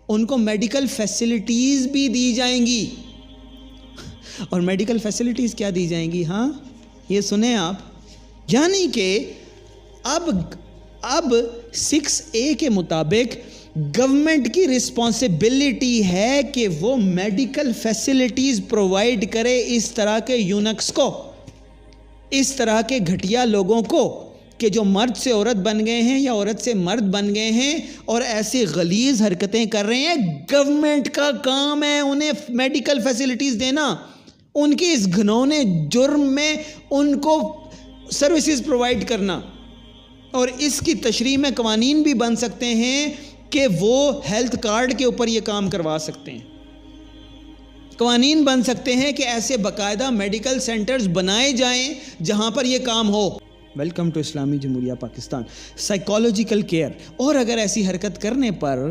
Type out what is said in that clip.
ان کو medical facilities بھی دی جائیں گی. اور میڈیکل فیسلٹیز کیا دی جائیں گی؟ ہاں یہ سنیں آپ، یعنی کہ اب 6A کے مطابق گورنمنٹ کی رسپانسبلٹی ہے کہ وہ میڈیکل فیسلٹیز پرووائڈ کرے اس طرح کے یونکس کو، اس طرح کے گھٹیا لوگوں کو کہ جو مرد سے عورت بن گئے ہیں یا عورت سے مرد بن گئے ہیں اور ایسی غلیظ حرکتیں کر رہے ہیں. گورنمنٹ کا کام ہے انہیں میڈیکل فیسلٹیز دینا، ان کی اس گھنونے جرم میں ان کو سروسز پرووائڈ کرنا. اور اس کی تشریح میں قوانین بھی بن سکتے ہیں کہ وہ ہیلتھ کارڈ کے اوپر یہ کام کروا سکتے ہیں. قوانین بن سکتے ہیں کہ ایسے باقاعدہ میڈیکل سینٹرز بنائے جائیں جہاں پر یہ کام ہو. ویلکم ٹو اسلامی جمہوریہ پاکستان. Psychological care. اور اگر ایسی حرکت کرنے پر